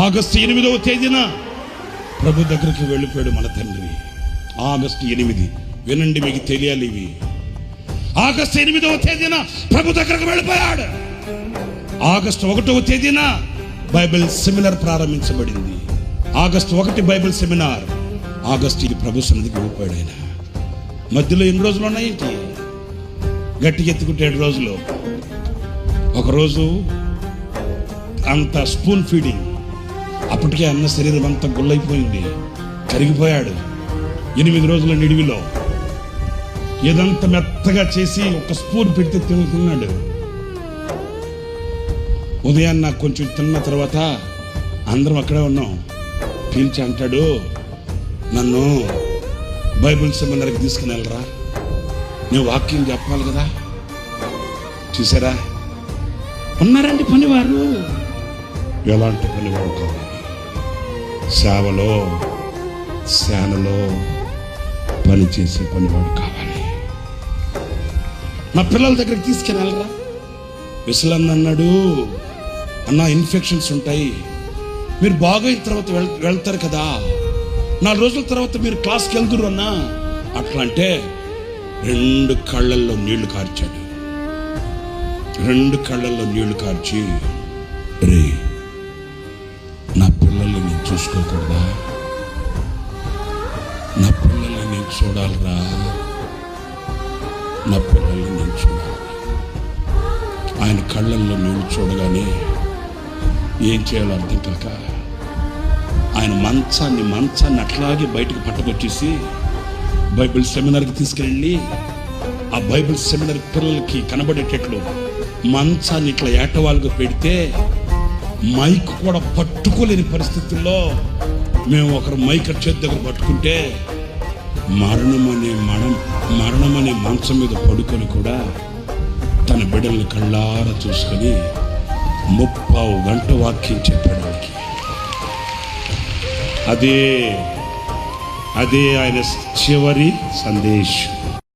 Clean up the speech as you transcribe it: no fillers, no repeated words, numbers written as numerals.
August 8వ తేదీన ప్రభు దగ్గరికి వెళ్ళిపోయాడు మన తండ్రి. ఆగస్టు 8, వినండి, మీకు తెలియాలి ఇవి. ఆగస్టు 8వ తేదీన ప్రభు దగ్గరకు వెళ్ళిపోయాడు. ఆగస్టు 1వ తేదీన బైబిల్ సెమినార్ ప్రారంభించబడింది. August 1 Bible seminar. ఆగస్టు ఇది ప్రభు సన్నిధికి వెళ్ళిపోయాడు ఆయన. మధ్యలో ఎన్ని రోజులు ఉన్నాయేంటి? గట్టిగా ఎత్తుకుంటే 7 రోజులు. ఒకరోజు అంత స్పూన్ ఫీడింగ్, అప్పటికే అన్న శరీరం అంతా గుల్లైపోయింది, కరిగిపోయాడు. 8 రోజుల నిడివిలో ఏదంతా మెత్తగా చేసి ఒక స్పూన్ పెడితే తినుకున్నాడు. ఉదయాన్న నాకు కొంచెం తిన్న తర్వాత అందరం అక్కడే ఉన్నాం. పీల్చి అంటాడు, నన్ను బైబిల్ సెమినార్కి తీసుకుని వెళ్ళరా, నేను వాక్యం చెప్పాలి కదా. చూసారా, ఉన్నారండి పనివారు. ఎలాంటి పనివాడు కావాలి? సేవలో సేనలో పనిచేసే పనివాడు కావాలి. నా పిల్లల దగ్గరికి తీసుకుని వెళ్ళరా. విసలన్న అన్నాడు, అన్న ఇన్ఫెక్షన్స్ ఉంటాయి, మీరు బాగైన తర్వాత వెళ్తారు కదా, 4 రోజుల తర్వాత మీరు క్లాస్కి వెళ్తురు అన్నా. అట్లా అంటే 2 కళ్ళల్లో నీళ్లు కార్చాడు. 2 కళ్ళల్లో నీళ్లు కార్చి, రే నా పిల్లల్ని నేను చూసుకోకూడదా? నా పిల్లల్ని నేను చూడాలరా, నా పిల్లల్ని నేను చూడాలరా. ఆయన కళ్ళల్లో నీళ్లు చూడగానే ఏం చేయాలో అర్థం కాక ఆయన మంచాన్ని అట్లాగే బయటకు పట్టుకొచ్చేసి బైబిల్ సెమినార్కి తీసుకెళ్ళి ఆ బైబిల్ సెమినార్ పిల్లలకి కనబడేటట్లు మంచాన్ని ఇట్లా ఏటవాళ్ళుగా పెడితే మైక్ కూడా పట్టుకోలేని పరిస్థితుల్లో మేము ఒకరు మైక్ చేతి దగ్గర పట్టుకుంటే మరణమనే మంచం మీద పడుకొని కూడా తన బిడ్డల్ని కళ్ళారా చూసుకొని 30 గంట వాక్యం చెప్పాడు వాళ్ళకి. అదే ఆయన చివరి సందేశం.